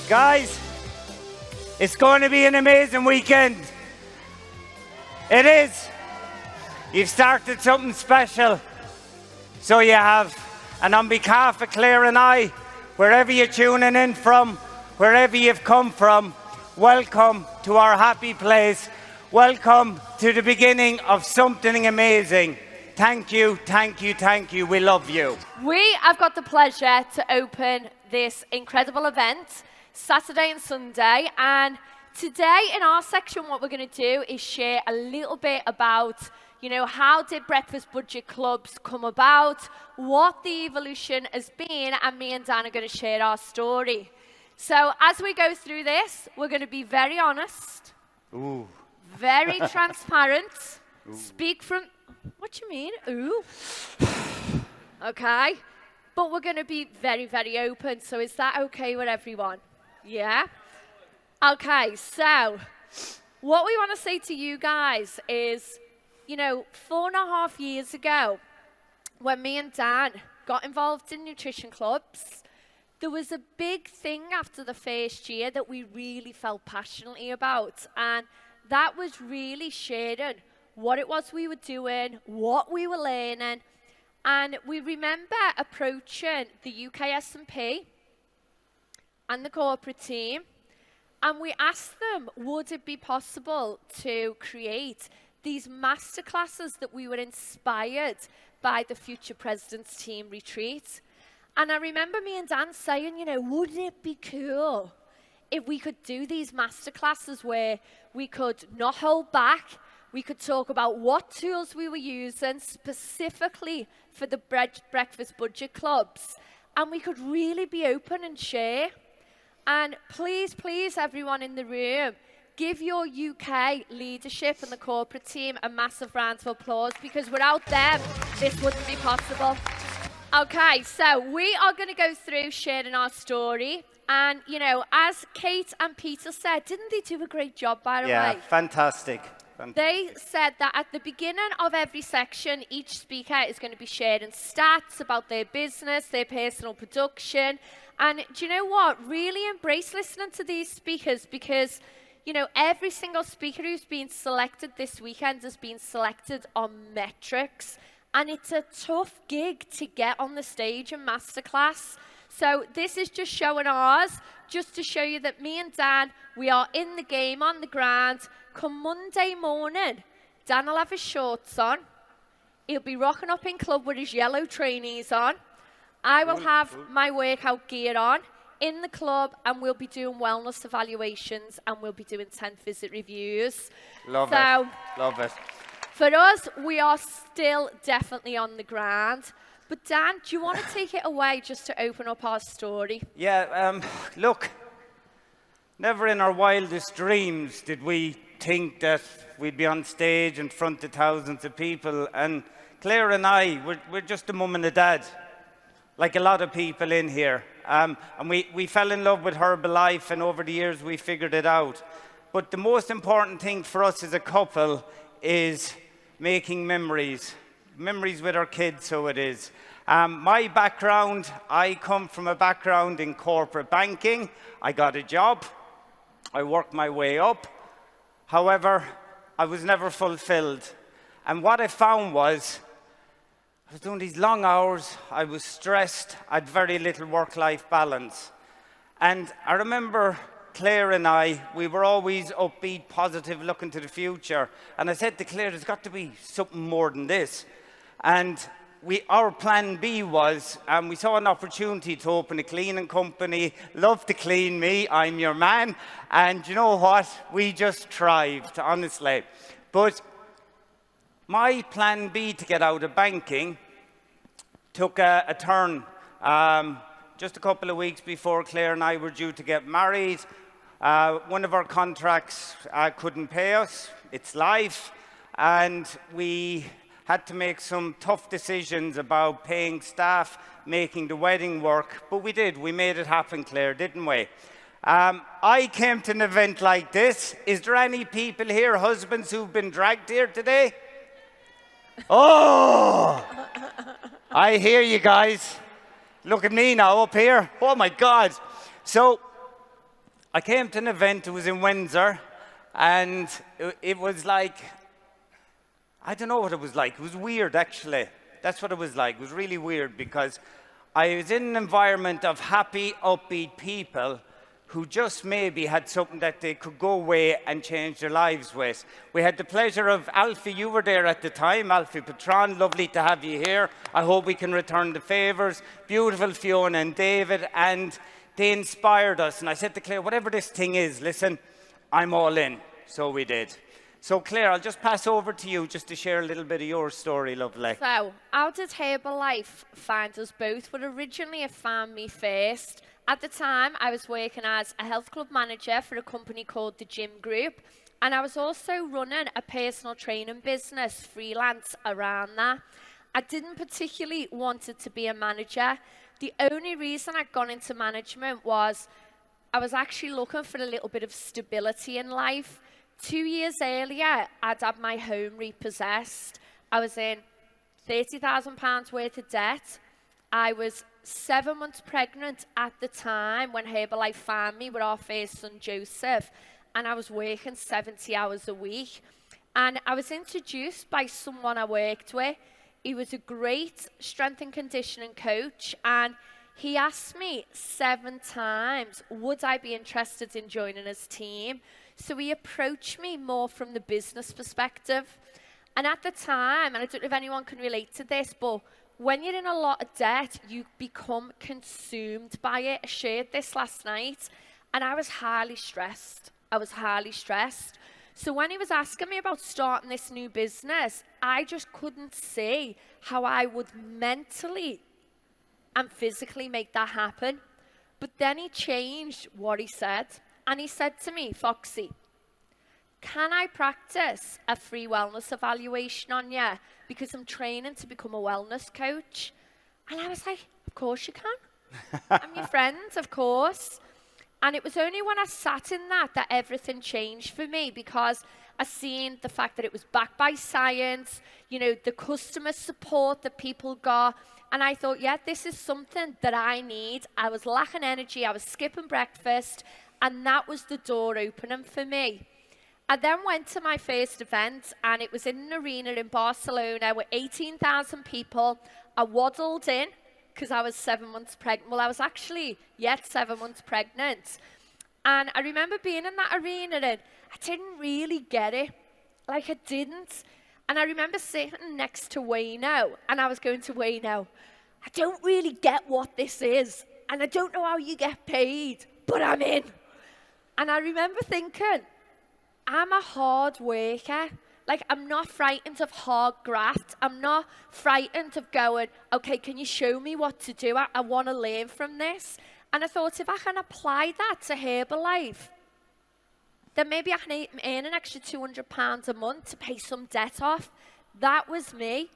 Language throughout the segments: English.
Guys, it's going to be an amazing weekend. It is. You've started something special. So you have. And on behalf of Claire and I, wherever you're tuning in from, wherever you've come from, welcome to our happy place. Welcome to the beginning of something amazing. Thank you, thank you, thank you. We love you. We have got the pleasure to open this incredible event Saturday and Sunday, and today in our section what we're going to do is share a little bit about, how did breakfast budget clubs come about, what the evolution has been, and me and Dan are going to share our story. So as we go through this, we're going to be very honest, very transparent, speak from, what do you mean? Ooh. Okay, but we're going to be very, very open, so is that okay with everyone? Yeah? Okay, so what we want to say to you guys is, 4.5 years ago, when me and Dan got involved in nutrition clubs, there was a big thing after the first year that we really felt passionately about, and that was really sharing what it was we were doing, what we were learning, and we remember approaching the UK S&P and the corporate team, and we asked them, would it be possible to create these masterclasses that we were inspired by the Future President's Team retreat? And I remember me and Dan saying, wouldn't it be cool if we could do these masterclasses where we could not hold back, we could talk about what tools we were using specifically for the breakfast budget clubs, and we could really be open and share. And please, please, everyone in the room, give your UK leadership and the corporate team a massive round of applause, because without them, this wouldn't be possible. Okay, so we are going to go through sharing our story. And, as Kate and Peter said, didn't they do a great job, by the way? Yeah, fantastic. They said that at the beginning of every section, each speaker is going to be sharing stats about their business, their personal production. And do you know what? Really embrace listening to these speakers, because, every single speaker who's been selected this weekend has been selected on metrics. And it's a tough gig to get on the stage in masterclass. So this is just showing ours, just to show you that me and Dan, we are in the game, on the ground. Come Monday morning, Dan will have his shorts on. He'll be rocking up in club with his yellow trainees on. I will have my workout gear on in the club, and we'll be doing wellness evaluations, and we'll be doing 10th visit reviews. Love it. For us, we are still definitely on the ground. But Dan, do you want to take it away just to open up our story? Yeah, look, never in our wildest dreams did we think that we'd be on stage in front of thousands of people. And Claire and I, we're just a mum and a dad, like a lot of people in here. And we fell in love with Herbalife, and over the years we figured it out. But the most important thing for us as a couple is making memories with our kids, so it is. My background, I come from a background in corporate banking. I got a job. I worked my way up. However, I was never fulfilled. And what I found was, I was doing these long hours, I was stressed, I had very little work-life balance. And I remember Claire and I, we were always upbeat, positive, looking to the future. And I said to Claire, there's got to be something more than this. And our plan B was, we saw an opportunity to open a cleaning company. Love to clean me, I'm your man. And you know what? We just thrived, honestly. But my plan B to get out of banking took a turn. Just a couple of weeks before Claire and I were due to get married, one of our contracts couldn't pay us. It's life. And we had to make some tough decisions about paying staff, making the wedding work. But we did. We made it happen, Claire, didn't we? I came to an event like this. Is there any people here, husbands, who've been dragged here today? Oh! I hear you guys. Look at me now up here. Oh, my God. So I came to an event, it was in Windsor, and it was like, I don't know what it was like. It was weird, actually. That's what it was like. It was really weird because I was in an environment of happy, upbeat people who just maybe had something that they could go away and change their lives with. We had the pleasure of, Alfie, you were there at the time, Alfie Patron, lovely to have you here. I hope we can return the favours. Beautiful Fiona and David, and they inspired us. And I said to Claire, whatever this thing is, listen, I'm all in. So we did. So Claire, I'll just pass over to you just to share a little bit of your story, lovely. So, how did Herbalife find us both? Well, originally it found me first. At the time, I was working as a health club manager for a company called the Gym Group, and I was also running a personal training business, freelance around that. I didn't particularly want it to be a manager. The only reason I'd gone into management was I was actually looking for a little bit of stability in life. 2 years earlier, I'd had my home repossessed. I was in £30,000 worth of debt. I was 7 months pregnant at the time when Herbalife found me with our first son, Joseph, and I was working 70 hours a week. And I was introduced by someone I worked with. He was a great strength and conditioning coach, and he asked me 7 times, would I be interested in joining his team? So he approached me more from the business perspective. And at the time, and I don't know if anyone can relate to this, but when you're in a lot of debt, you become consumed by it. I shared this last night, and I was highly stressed. So when he was asking me about starting this new business, I just couldn't see how I would mentally and physically make that happen. But then he changed what he said. And he said to me, Foxy, can I practice a free wellness evaluation on you? Because I'm training to become a wellness coach. And I was like, of course you can. I'm your friend, of course. And it was only when I sat in that everything changed for me, because I seen the fact that it was backed by science, you know, the customer support that people got. And I thought, yeah, this is something that I need. I was lacking energy. I was skipping breakfast. And that was the door opening for me. I then went to my first event, and it was in an arena in Barcelona with 18,000 people. I waddled in because I was 7 months pregnant. Well, I was actually yet 7 months pregnant. And I remember being in that arena, and I didn't really get it. Like, I didn't. And I remember sitting next to Wayno, and I was going to Wayno, I don't really get what this is, and I don't know how you get paid, but I'm in. And I remember thinking, I'm a hard worker. Like, I'm not frightened of hard graft. I'm not frightened of going, okay, can you show me what to do? I want to learn from this. And I thought, if I can apply that to Herbalife, then maybe I can earn an extra £200 a month to pay some debt off. That was me.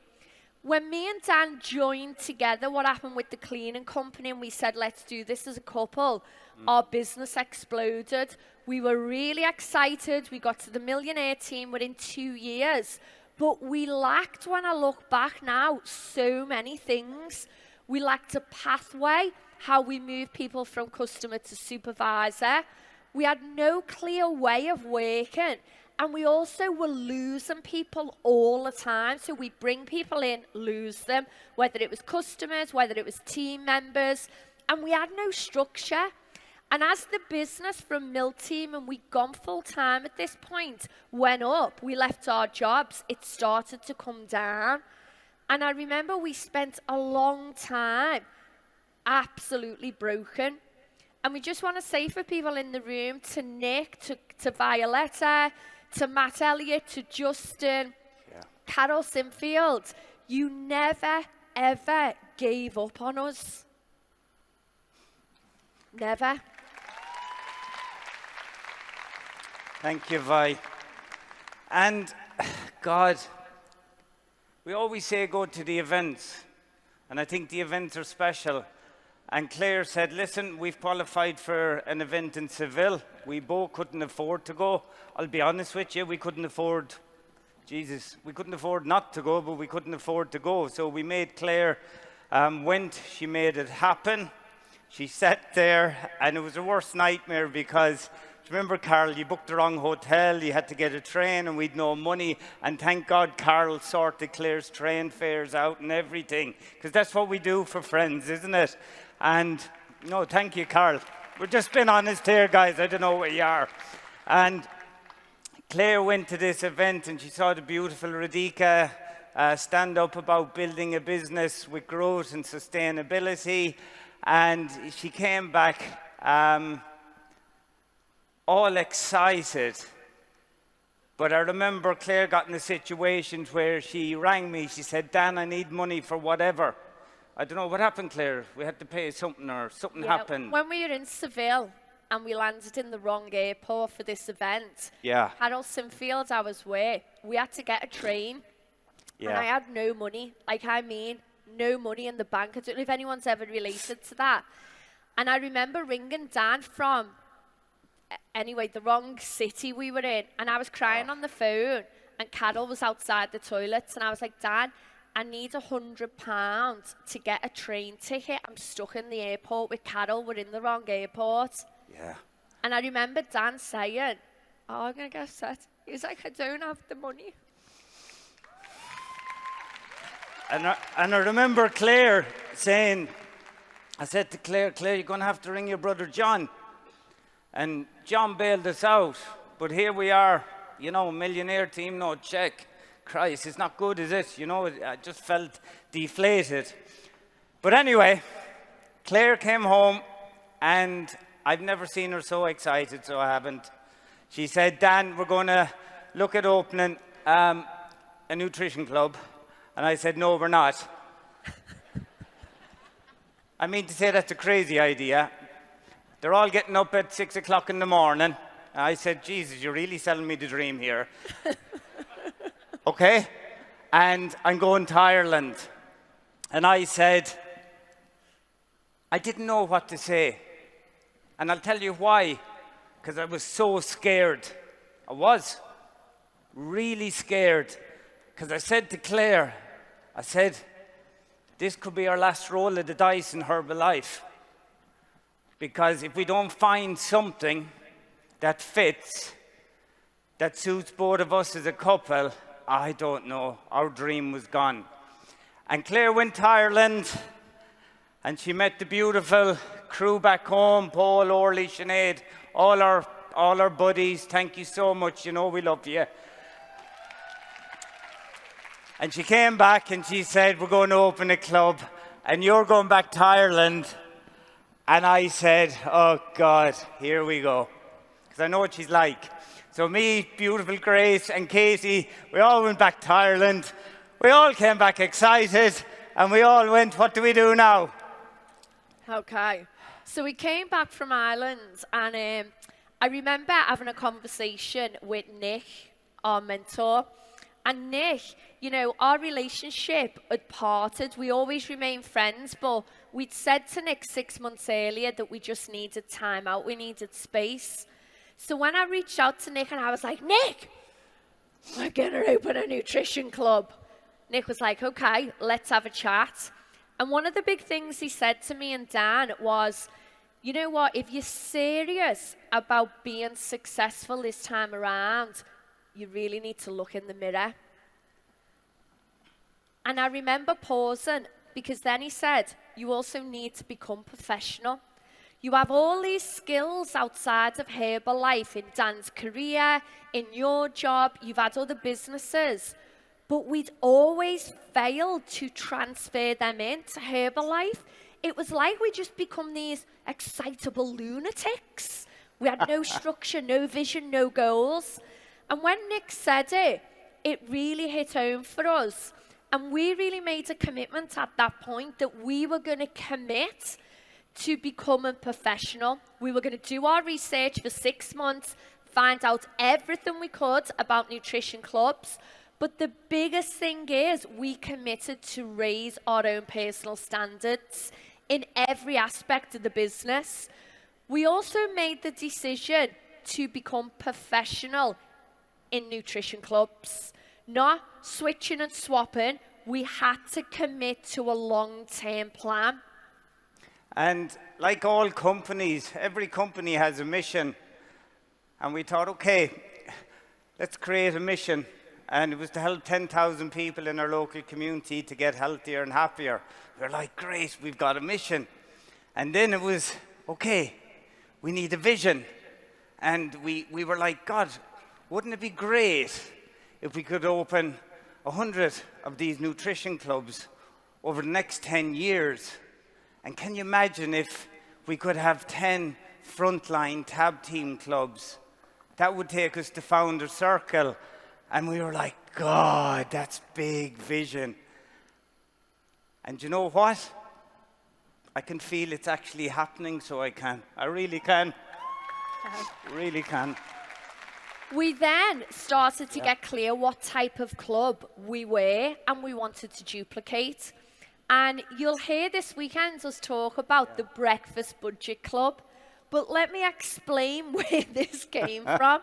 When me and Dan joined together, what happened with the cleaning company, and we said, let's do this as a couple, our business exploded. We were really excited. We got to the millionaire team within 2 years. But we lacked, when I look back now, so many things. We lacked a pathway, how we move people from customer to supervisor. We had no clear way of working. And we also were losing people all the time. So we bring people in, lose them, whether it was customers, whether it was team members. And we had no structure. And as the business from Mill Team, and we'd gone full time at this point, went up, we left our jobs, it started to come down. And I remember we spent a long time absolutely broken. And we just want to say for people in the room, to Nick, to Violetta, to Matt Elliott, to Justin, Carol Sinfield, you never, ever gave up on us. Never. Thank you, Vi. And God, we always say go to the events, and I think the events are special. And Claire said, listen, we've qualified for an event in Seville. We both couldn't afford to go. I'll be honest with you, we couldn't afford not to go, but we couldn't afford to go. So we made Claire went, she made it happen. She sat there, and it was the worst nightmare because, do you remember, Carol, you booked the wrong hotel, you had to get a train, and we'd no money. And thank God Carol sorted Claire's train fares out and everything, because that's what we do for friends, isn't it? And, no, thank you, Carol. We're just being honest here, guys. I don't know where you are. And Claire went to this event, and she saw the beautiful Radhika stand up about building a business with growth and sustainability. And she came back all excited. But I remember Claire got in a situation where she rang me. She said, Dan, I need money for whatever. I don't know what happened, Claire. We had to pay something or something happened. When we were in Seville and we landed in the wrong airport for this event, Harrelson Field, I was where, we had to get a train. And I had no money. No money in the bank. I don't know if anyone's ever related to that. And I remember ringing Dan from, the wrong city we were in. And I was crying on the phone. And Carol was outside the toilets. And I was like, Dan, I need £100 to get a train ticket. I'm stuck in the airport with Carol. We're in the wrong airport. Yeah. And I remember Dan saying, I'm going to get upset. He's like, I don't have the money. And I remember Claire saying, I said to Claire, you're going to have to ring your brother John. And John bailed us out. But here we are, millionaire team, no check. Christ, it's not good, is it? I just felt deflated. But anyway, Claire came home, and I've never seen her so excited, so I haven't. She said, Dan, we're going to look at opening a nutrition club. And I said, no, we're not. I mean to say that's a crazy idea. They're all getting up at 6 o'clock in the morning. I said, Jesus, you're really selling me the dream here. Okay? And I'm going to Ireland. And I said, I didn't know what to say. And I'll tell you why. Because I was so scared. I was really scared. Because I said to Claire, I said, this could be our last roll of the dice in Herbalife. Because if we don't find something that fits, that suits both of us as a couple, I don't know. Our dream was gone. And Claire went to Ireland, and she met the beautiful crew back home, Paul, Orly, Sinead, all our buddies. Thank you so much. We love you. And she came back and she said, we're going to open a club and you're going back to Ireland. And I said, oh God, here we go. Because I know what she's like. So me, beautiful Grace and Katie, we all went back to Ireland. We all came back excited and we all went, what do we do now? Okay. So we came back from Ireland and I remember having a conversation with Nick, our mentor. And Nick, our relationship had parted. We always remained friends, but we'd said to Nick 6 months earlier that we just needed time out. We needed space. So when I reached out to Nick and I was like, Nick, we're going to open a nutrition club. Nick was like, okay, let's have a chat. And one of the big things he said to me and Dan was, you know what, if you're serious about being successful this time around, you really need to look in the mirror. And I remember pausing because then he said, you also need to become professional. You have all these skills outside of Herbalife, in Dan's career, in your job, you've had other businesses, but we'd always failed to transfer them into Herbalife. It was like we just become these excitable lunatics. We had no structure, no vision, no goals. And when Nick said it, it really hit home for us. And we really made a commitment at that point that we were going to commit to becoming professional. We were going to do our research for 6 months, find out everything we could about nutrition clubs. But the biggest thing is we committed to raise our own personal standards in every aspect of the business. We also made the decision to become professional in nutrition clubs, not switching and swapping. We had to commit to a long-term plan. And like all companies, every company has a mission. And we thought, okay, let's create a mission. And it was to help 10,000 people in our local community to get healthier and happier. We were like, great, we've got a mission. And then it was, okay, we need a vision. And we were like, God, wouldn't it be great if we could open 100 of these nutrition clubs over the next 10 years? And can you imagine if we could have 10 frontline tab team clubs? That would take us to Founder Circle. And we were like, God, that's big vision. And you know what? I can feel it's actually happening, so I can. I really can. Really can. We then started to get clear what type of club we were and we wanted to duplicate. And you'll hear this weekend us talk about the Breakfast Budget Club. But let me explain where this came from.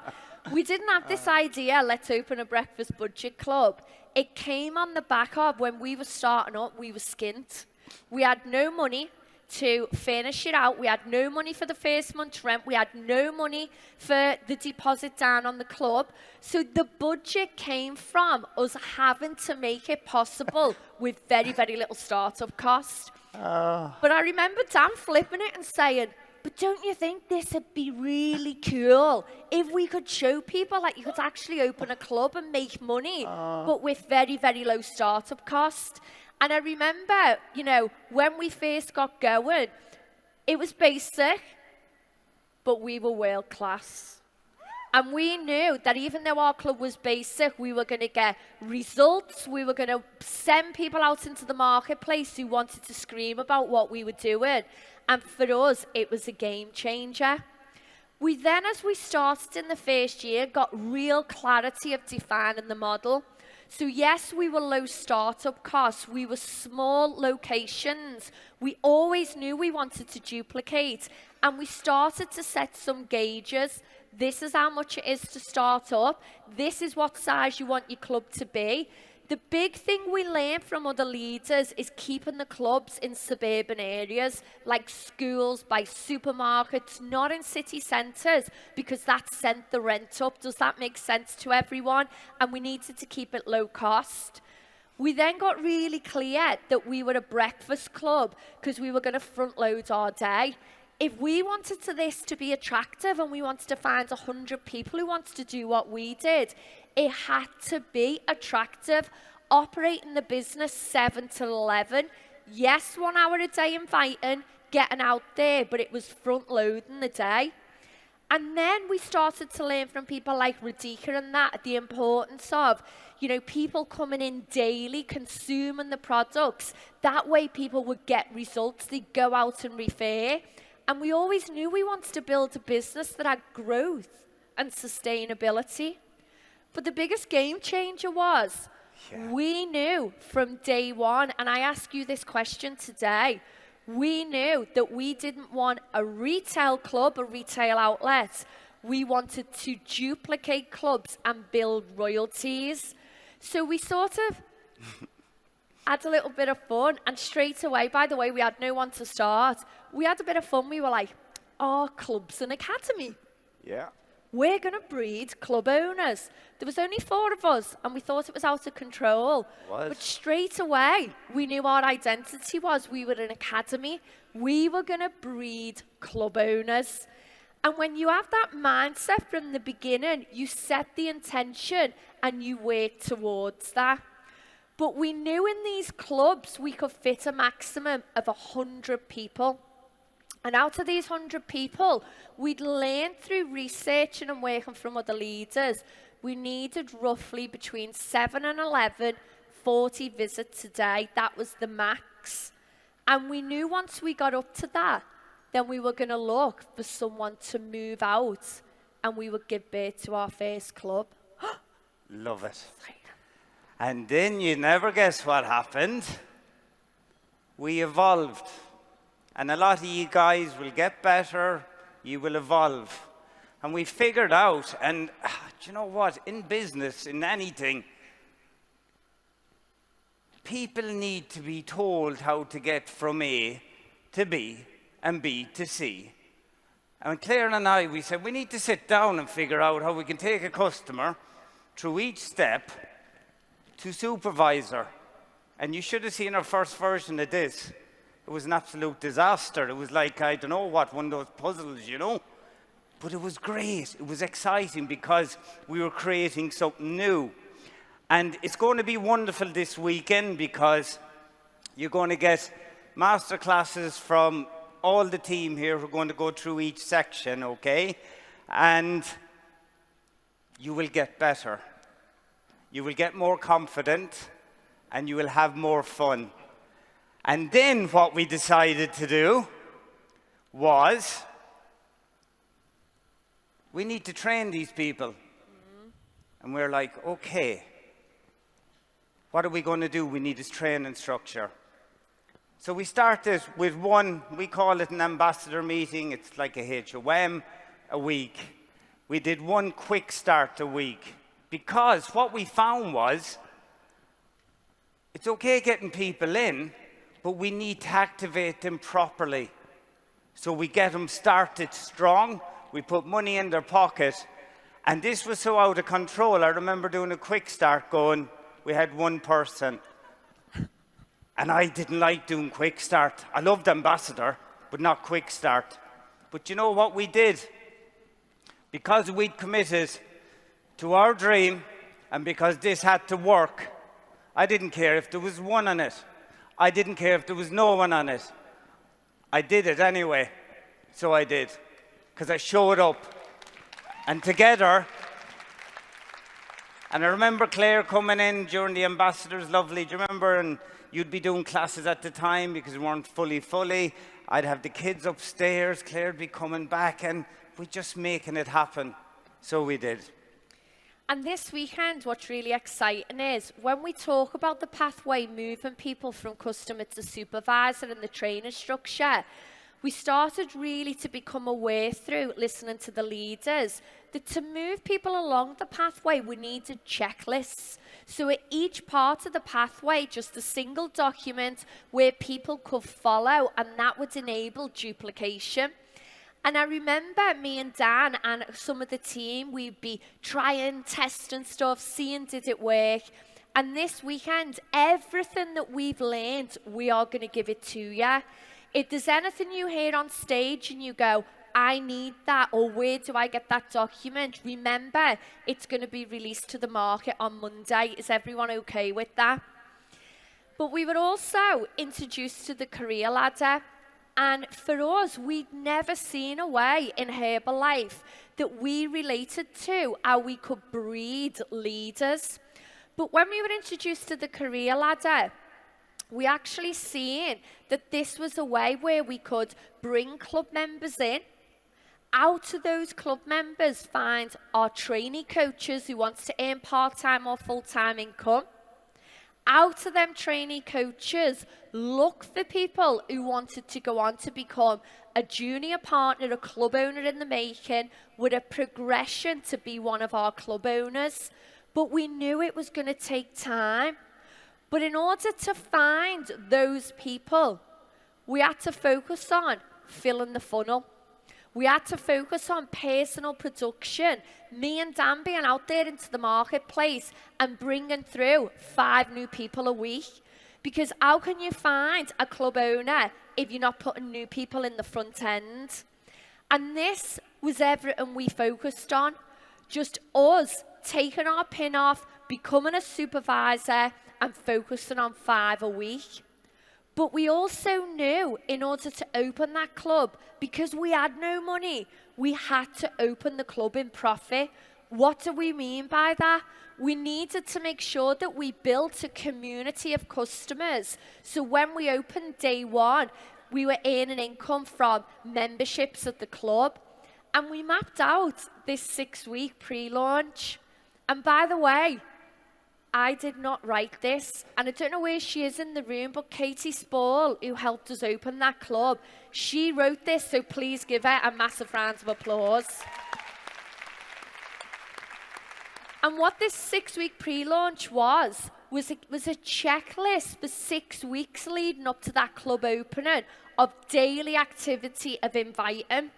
We didn't have this idea, let's open a breakfast budget club. It came on the back of when we were starting up, we were skint. We had no money to furnish it out. We had no money for the first month's rent. We had no money for the deposit down on the club. So the budget came from us having to make it possible with very, very little startup cost. But I remember Dan flipping it and saying, but don't you think this would be really cool if we could show people that you could actually open a club and make money, but with very, very low startup cost? And I remember, you know, when we first got going, it was basic, but we were world class. And we knew that even though our club was basic, we were going to get results. We were going to send people out into the marketplace who wanted to scream about what we were doing. And for us, it was a game changer. We then, as we started in the first year, got real clarity of defining the model. So yes, we were low startup costs. We were small locations. We always knew we wanted to duplicate. And we started to set some gauges. This is how much it is to start up. This is what size you want your club to be. The big thing we learned from other leaders is keeping the clubs in suburban areas, like schools, by supermarkets, not in city centres, because that sent the rent up. Does that make sense to everyone? And we needed to keep it low cost. We then got really clear that we were a breakfast club because we were going to front load our day. If we wanted this to be attractive and we wanted to find 100 people who wanted to do what we did, it had to be attractive. Operating the business 7 to 11. Yes, 1 hour a day inviting, getting out there, but it was front loading the day. And then we started to learn from people like Radhika and that, the importance of, you know, people coming in daily, consuming the products. That way people would get results. They'd go out and refer. And we always knew we wanted to build a business that had growth and sustainability. But the biggest game changer was, we knew from day one, and I ask you this question today, we knew that we didn't want a retail club, a retail outlet. We wanted to duplicate clubs and build royalties. So we sort of had a little bit of fun, and straight away, by the way, we had no one to start. We had a bit of fun. We were like, oh, club's an academy. Yeah. We're going to breed club owners. There was only 4 of us, and we thought it was out of control. But straight away, we knew our identity was we were an academy. We were going to breed club owners. And when you have that mindset from the beginning, you set the intention and you work towards that. But we knew in these clubs we could fit a maximum of 100 people. And out of these 100 people, we'd learned through researching and working from other leaders, we needed roughly between 7 and 11, 40 visits a day. That was the max. And we knew once we got up to that, then we were going to look for someone to move out and we would give birth to our first club. Love it. And then you never guess what happened. We evolved. And a lot of you guys will get better, you will evolve. And we figured out, and do you know what? In business, in anything, people need to be told how to get from A to B and B to C. And Claire and I, we said, we need to sit down and figure out how we can take a customer through each step to supervisor. And you should have seen our first version of this. It was an absolute disaster. It was like, I don't know what, one of those puzzles, you know. But it was great. It was exciting because we were creating something new. And it's going to be wonderful this weekend because you're going to get master classes from all the team here who are going to go through each section, okay? And you will get better. You will get more confident and you will have more fun. And then what we decided to do was we need to train these people. And we're like, okay, what are we going to do? We need this training structure. So we started with one, we call it an ambassador meeting. It's like a HOM a week. We did one quick start a week because what we found was it's okay getting people in, but we need to activate them properly. So we get them started strong. We put money in their pocket. And this was so out of control. I remember doing a quick start going, we had one person. And I didn't like doing quick start. I loved ambassador, but not quick start. But you know what we did? Because we'd committed to our dream and because this had to work, I didn't care if there was one on it. I didn't care if there was no one on it. I did it anyway. So I did. Because I showed up. And together, and I remember Claire coming in during the ambassadors, lovely. Do you remember? And you'd be doing classes at the time because we weren't fully. I'd have the kids upstairs. Claire'd be coming back and we're just making it happen. So we did. And this weekend, what's really exciting is when we talk about the pathway, moving people from customer to supervisor and the training structure, we started really to become aware through listening to the leaders that to move people along the pathway, we needed checklists. So at each part of the pathway, just a single document where people could follow, and that would enable duplication. And I remember me and Dan and some of the team, we'd be trying, testing stuff, seeing did it work. And this weekend, everything that we've learned, we are going to give it to you. If there's anything you hear on stage and you go, I need that, or where do I get that document? Remember, it's going to be released to the market on Monday. Is everyone okay with that? But we were also introduced to the career ladder. And for us, we'd never seen a way in Herbalife that we related to how we could breed leaders. But when we were introduced to the career ladder, we actually seen that this was a way where we could bring club members in. Out of those club members, find our trainee coaches who wants to earn part-time or full-time income. Out of them trainee coaches, look for people who wanted to go on to become a junior partner, a club owner in the making, with a progression to be one of our club owners. But we knew it was going to take time. But in order to find those people, we had to focus on filling the funnel. We had to focus on personal production. Me and Dan being out there into the marketplace and bringing through 5 new people a week. Because how can you find a club owner if you're not putting new people in the front end? And this was everything we focused on. Just us taking our pin off, becoming a supervisor, and focusing on 5 a week. But we also knew in order to open that club, because we had no money, we had to open the club in profit. What do we mean by that? We needed to make sure that we built a community of customers. So when we opened day 1, we were earning income from memberships at the club. And we mapped out this 6-week pre-launch. And by the way, I did not write this, and I don't know where she is in the room, but Katie Spall, who helped us open that club, she wrote this, so please give her a massive round of applause. And what this 6-week pre-launch was a checklist for 6 weeks leading up to that club opening of daily activity of inviting.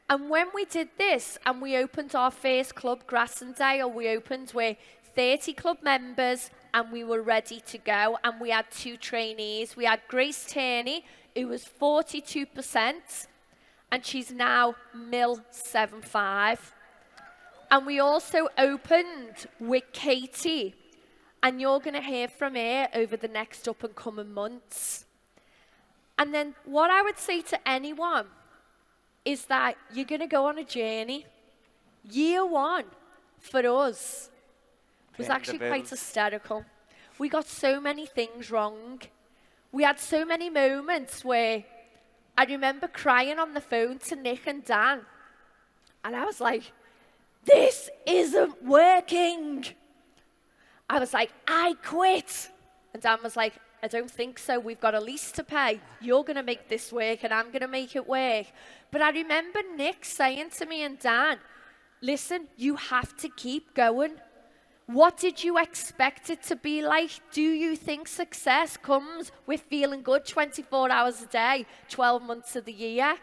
And when we did this and we opened our first club, Grassendale, we opened with 30 club members and we were ready to go. And we had 2 trainees. We had Grace Tierney, who was 42%, and she's now Mill 75. And we also opened with Katie, and you're going to hear from her over the next up and coming months. And then what I would say to anyone is that you're going to go on a journey. Year 1 for us was actually quite hysterical. We got so many things wrong. We had so many moments where I remember crying on the phone to Nick and Dan. And I was like, this isn't working. I was like, I quit. And Dan was like, I don't think so. We've got a lease to pay. You're going to make this work and I'm going to make it work. But I remember Nick saying to me and Dan, listen, you have to keep going. What did you expect it to be like? Do you think success comes with feeling good 24 hours a day, 12 months of the year?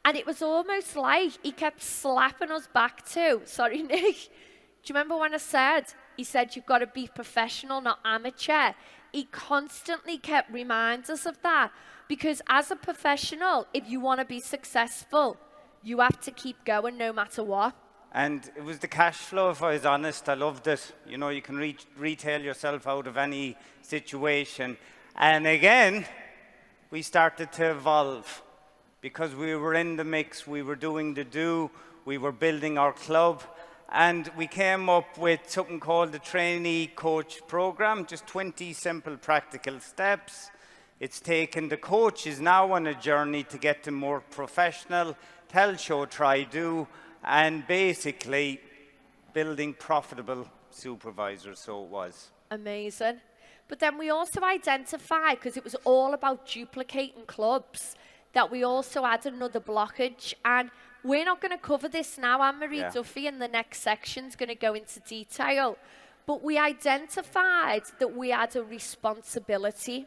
And it was almost like he kept slapping us back too. Sorry, Nick. Do you remember when I said, he said, you've got to be professional, not amateur? He constantly kept reminding us of that. Because as a professional, if you want to be successful, you have to keep going no matter what. And it was the cash flow, if I was honest. I loved it. You know, you can retail yourself out of any situation. And again, we started to evolve. Because we were in the mix, we were doing the do, we were building our club. And we came up with something called the Trainee Coach Program, just 20 simple practical steps. It's taken the coaches now on a journey to get them more professional, tell, show, try, do, and basically building profitable supervisors, so it was. Amazing. But then we also identified, because it was all about duplicating clubs, that we also had another blockage. And we're not going to cover this now. Anne-Marie Duffy in the next section is going to go into detail. But we identified that we had a responsibility.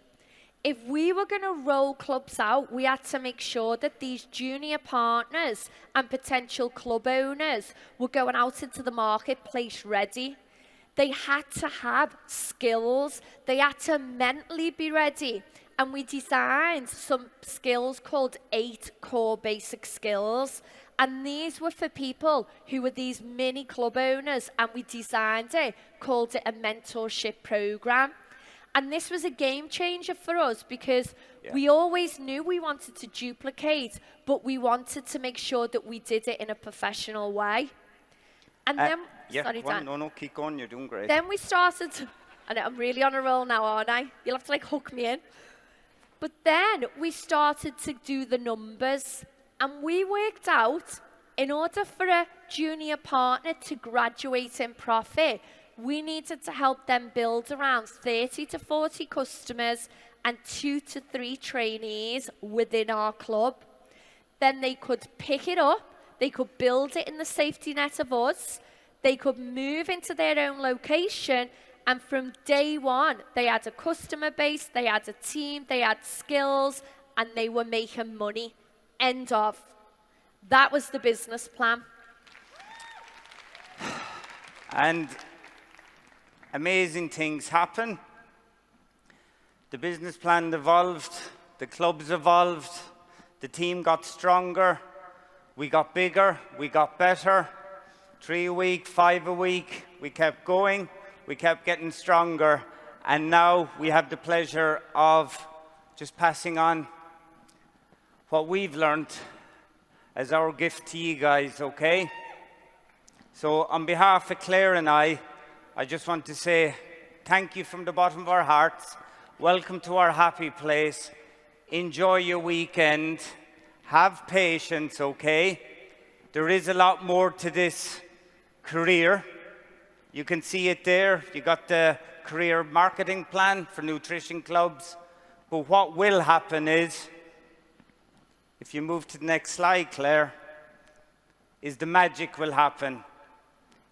If we were going to roll clubs out, we had to make sure that these junior partners and potential club owners were going out into the marketplace ready. They had to have skills. They had to mentally be ready. And we designed some skills called 8 core basic skills. And these were for people who were these mini club owners. And we designed it, called it a mentorship program. And this was a game changer for us because we always knew we wanted to duplicate, but we wanted to make sure that we did it in a professional way. And then, sorry, Dan. No, keep going, you're doing great. Then we started, and I'm really on a roll now, aren't I? You'll have to like hook me in. But then we started to do the numbers, and we worked out in order for a junior partner to graduate in profit, we needed to help them build around 30 to 40 customers and 2 to 3 trainees within our club. Then they could pick it up, they could build it in the safety net of us, they could move into their own location, and from day one, they had a customer base, they had a team, they had skills, and they were making money. End of. That was the business plan. And amazing things happen. The business plan evolved, the clubs evolved, the team got stronger, we got bigger, we got better. 3 a week, 5 a week, we kept going, we kept getting stronger, and now we have the pleasure of just passing on what we've learned as our gift to you guys, okay? So on behalf of Claire and I just want to say thank you from the bottom of our hearts. Welcome to our happy place. Enjoy your weekend. Have patience, okay? There is a lot more to this career. You can see it there. You got the career marketing plan for nutrition clubs. But what will happen is, if you move to the next slide, Claire, is the magic will happen.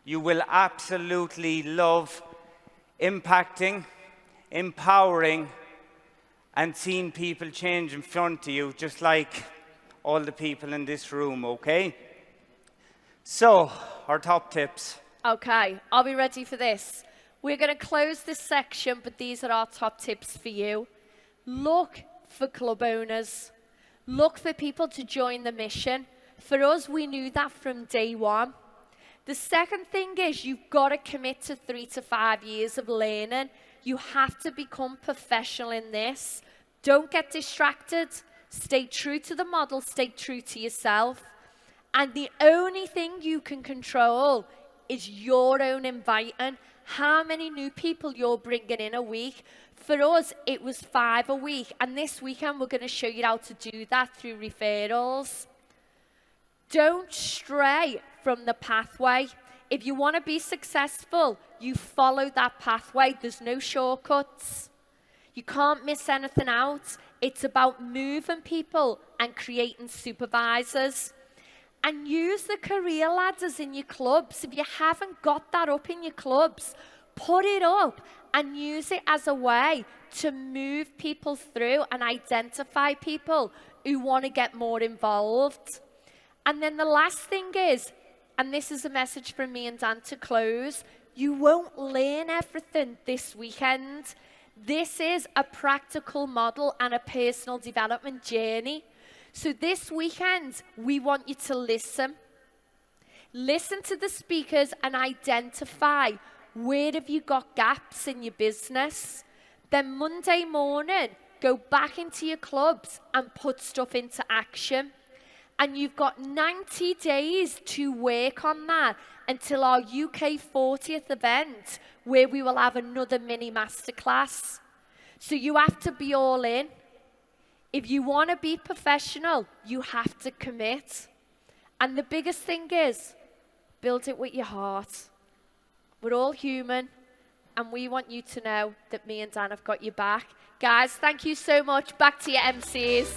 You will absolutely love impacting, empowering, and seeing people change in front of you, just like all the people in this room, okay? So, our top tips. Okay, are we ready for this? We're going to close this section, but these are our top tips for you. Look for club owners. Look for people to join the mission. For us, we knew that from day one. The second thing is you've got to commit to 3 to 5 years of learning. You have to become professional in this. Don't get distracted. Stay true to the model. Stay true to yourself. And the only thing you can control is your own inviting. How many new people you're bringing in a week. For us, it was 5 a week. And this weekend, we're going to show you how to do that through referrals. Don't stray from the pathway. If you want to be successful, you follow that pathway. There's no shortcuts. You can't miss anything out. It's about moving people and creating supervisors. And use the career ladders in your clubs. If you haven't got that up in your clubs, put it up and use it as a way to move people through and identify people who want to get more involved. And then the last thing is, and this is a message from me and Dan to close, you won't learn everything this weekend. This is a practical model and a personal development journey. So this weekend, we want you to listen. Listen to the speakers and identify where have you got gaps in your business. Then Monday morning, go back into your clubs and put stuff into action. And you've got 90 days to work on that until our UK 40th event, where we will have another mini masterclass. So you have to be all in. If you want to be professional, you have to commit. And the biggest thing is, build it with your heart. We're all human, and we want you to know that me and Dan have got your back. Guys, thank you so much. Back to your MCs.